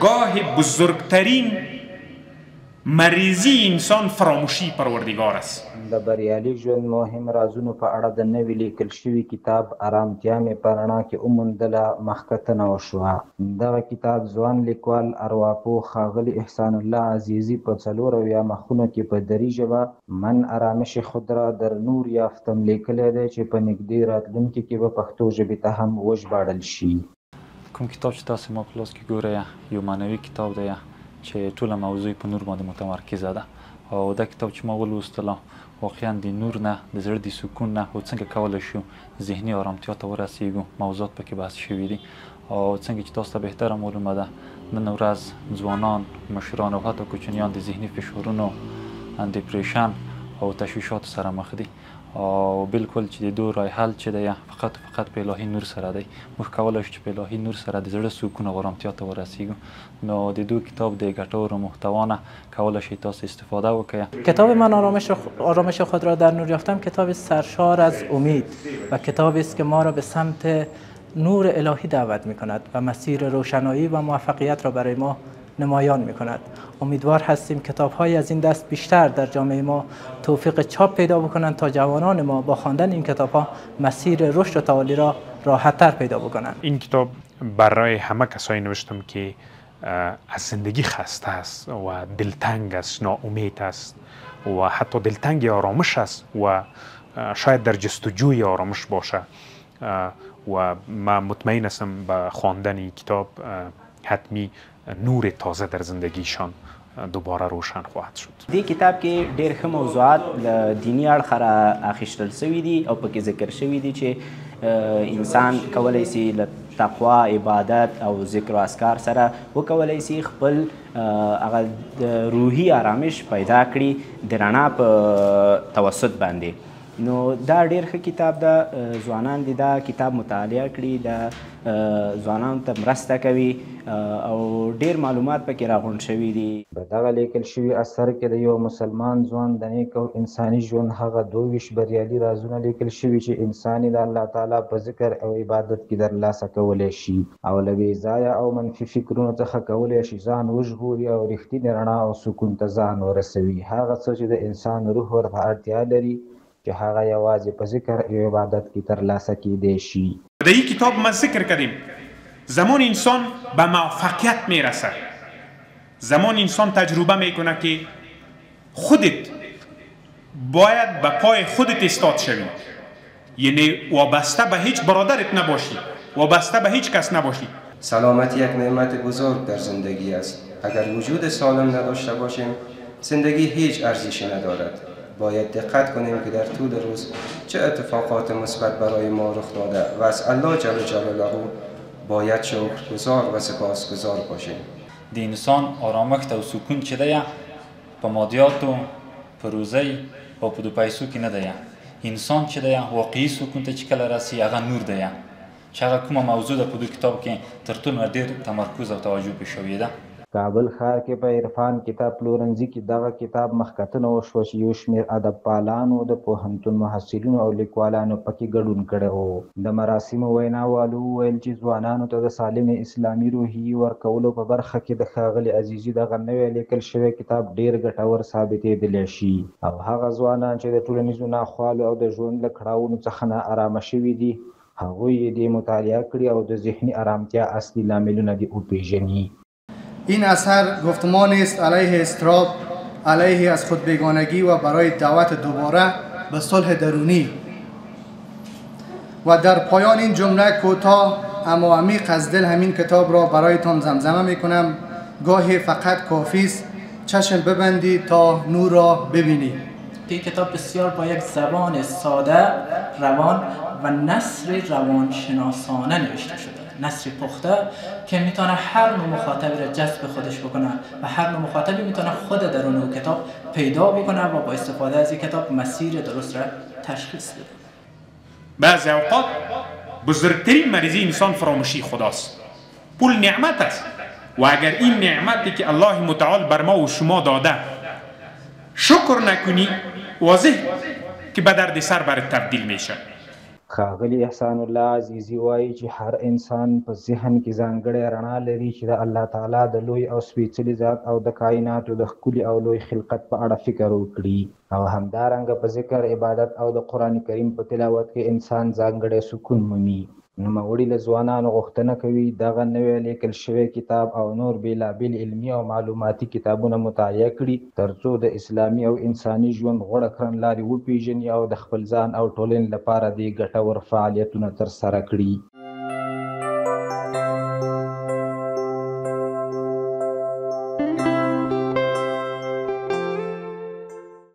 گاه بزرگترین مریضی انسان فراموشی پروردگار است. د بریالي ژوند مهم رازونو په اړه د نوي لیکل شوي کتاب ارامتیا مې په رڼا کې وموندله مخکتنه وشوه. دغه کتاب ځوان لیکوال ارواپوه ښاغلي احسان الله عزیزي په 4 مخونو کې په دري ژبه من آرامش خود را در نور یافتم لیکلی دی چې په نږدې راتلونکي کې به پښتو ژبې ته هم وژباړل شي. کوم کتاب چې تاسو ما په لاس کې ګورئ یو معنوي کتاب دی چې ټوله موضوع په نور باندې متمرکزه ده او دا کتاب چې ما ولوستله واقعا د نور نه د زړه د سکون نه او څنګه کولی شو ذهني آرامتیا ته ورسیږو موضوعات پکې بحث شوي دي او څنګه چې تاسو ته بهتره معلومه ده نن ورځ ځوانان مشران او حتی کوچنیان د ذهني فشارونو دیپریشن او تشویشاتو سره مخ دي او بالکل چې د دوی راه حل چې دی فقط په الهي نور سره دی. موږ کولی شو چې په الهي نور سره د زړه سکون او آرامتیا ته ورسیږو. نو د دوی کتاب د ګټورو محتوا نه کولی شئ تاسو استفاده وکړئ. کتاب من آرامش خود را در نور یافتم کتاب سرشار از امید و کتابی است که ما را به سمت نور الهی دعوت می کند و مسیر روشنایی و موفقیت را برای ما نمایان می کند. امیدوار هستیم کتاب های از این دست بیشتر در جامعه ما توفیق چاپ پیدا بکنند تا جوانان ما با خواندن این کتاب ها مسیر رشد و تعالی را راحت تر پیدا بکنند. این کتاب برای همه کسایی نوشتم که از زندگی خسته است و دلتنگ است، ناامید است و حتی دلتنگ آرامش است و شاید در جستجوی آرامش باشه و من مطمئن هستم با خواندن این کتاب حتمی نور تازه در زندگیشان دوباره روشن خواهد شد. دې کتاب کې ډېر ښه موضوعات له دیني اړخه را اخیستل شوي دي او پکې ذکر شوي دي چې انسان کولی شي له تقوا عبادت او ذکر و اذکار سره وکولی شي خپل هغه روحي آرامش پیدا کړي د رڼا په توسط باندې. نو دا ډېر ښه کتاب ده. ځوانان دې دا کتاب مطالعه کړي، دا ځوانانو ته مرسته کوي او ډېر معلومات پکې راغونډ شوي دي. په دغه لیکل شوي اثر کې د یو مسلمان ځوان د نیک او انساني ژوند هغه 22 بریالي رازونه لیکل شوي چې انسان یې د الله تعالی په ذکر او عبادت کې ترلاسه کولی شي او له بې ځایه او منفي فکرونو څخه کولی شي ځان وژغوري او رښتینې رڼا او سکون ته ځان ورسوي. هغه څه چې د انسان روح ورته اړتیا لري که هغه یوازې په ذکر او عبادت کې ترلاسه کیدی شي. در این کتاب ما ذکر کردیم زمان انسان به موفقیت میرسه، زمان انسان تجربه میکنه که خودت باید به پای خودت استاد شوی، یعنی وابسته به هیچ برادرت نباشی، وابسته به هیچ کس نباشی. سلامتی یک نعمت بزرگ در زندگی است. اگر وجود سالم نداشته باشیم زندگی هیچ ارزشی ندارد. باید دقت کنیم که در طول روز چه اتفاقات مثبت برای ما رخ داده و از الله جل جلاله باید شکرگزار و سپاسگزار باشیم. د انسان آرامښت او سکون چې دی په مادیاتو په روزۍ او په دو پیسو کې نه دی. انسان چې دی واقعي سکون ته چې کله راسي هغه نور دی چې هغه کومه موضوع ده په دې کتاب کې تر ټولو ډېر تمرکز او توجه پرې شوې ده. کابل ښار کې په عرفان کتاب پلورنځي کې دغه کتاب مخکتنه وشوه چې یو شمېر ادب پالانو د پوهنتون محصلینو او لیکوالانو پکې ګډون کړی و. د مراسمو ویناوالو وویل چې ځوانانو ته د سالم اسلامي روحیې ورکولو په برخه کې د ښاغلي عزیزي دغه نوی لیکل شوی کتاب ډېر ګټور ثابتېدلی شي او هغه ځوانان چې د ټولنیزو ناخوالو او د ژوند له کړاوونو څخه ناارامه شوي دي هغوی یې مطالعه کړي او د ذهني آرامتیا اصلي لاملونه دې وپېژني. این اثر گفتمان است علیه اضطراب، علیه از خود بیگانگی و برای دعوت دوباره به صلح درونی. و در پایان این جمله کوتاه اما عمیق از دل همین کتاب را برایتان زمزمه می کنم. گاهی فقط کافی است چشم ببندید تا نور را ببینید. این کتاب بسیار با یک زبان ساده، روان و نثر روانشناسانه نوشته شده. نثر پخته که میتونه هر نوع مخاطبی را جذب خودش بکنه و هر نوع مخاطبی میتونه خود درون اون کتاب پیدا بکنه و با استفاده از این کتاب مسیر درست را تشخیص بده. بعضی اوقات بزرگترین مریضی انسان فراموشی خداست. پول نعمت است و اگر این نعمتی که الله متعال بر ما و شما داده شکر نکنی واضح که به درد سر برات تبدیل میشه. ښاغلي احسان الله عزیزي وایي چې هر انسان په ذهن کې ځانګړې رڼا لري چې د الله تعالی د لوی او سپېڅلي ذات او د کائناتو د ښکلي او لوی خلقت په اړه فکر وکړي، او همدارنګه په ذکر، عبادت او د قرآن کریم په تلاوت کې انسان ځانګړی سکون مومي. نوموړي له ځوانانو غوښتنه کوي دغه نوی لیکل شوی کتاب او نور بېلابېل علمي او معلوماتي کتابونه مطالعه کړي ترڅو د اسلامي او انساني ژوند غوره کړنلارې وپېژني او د خپل ځان او ټولنې لپاره د ګټور فعالیتونه ترسره کړي.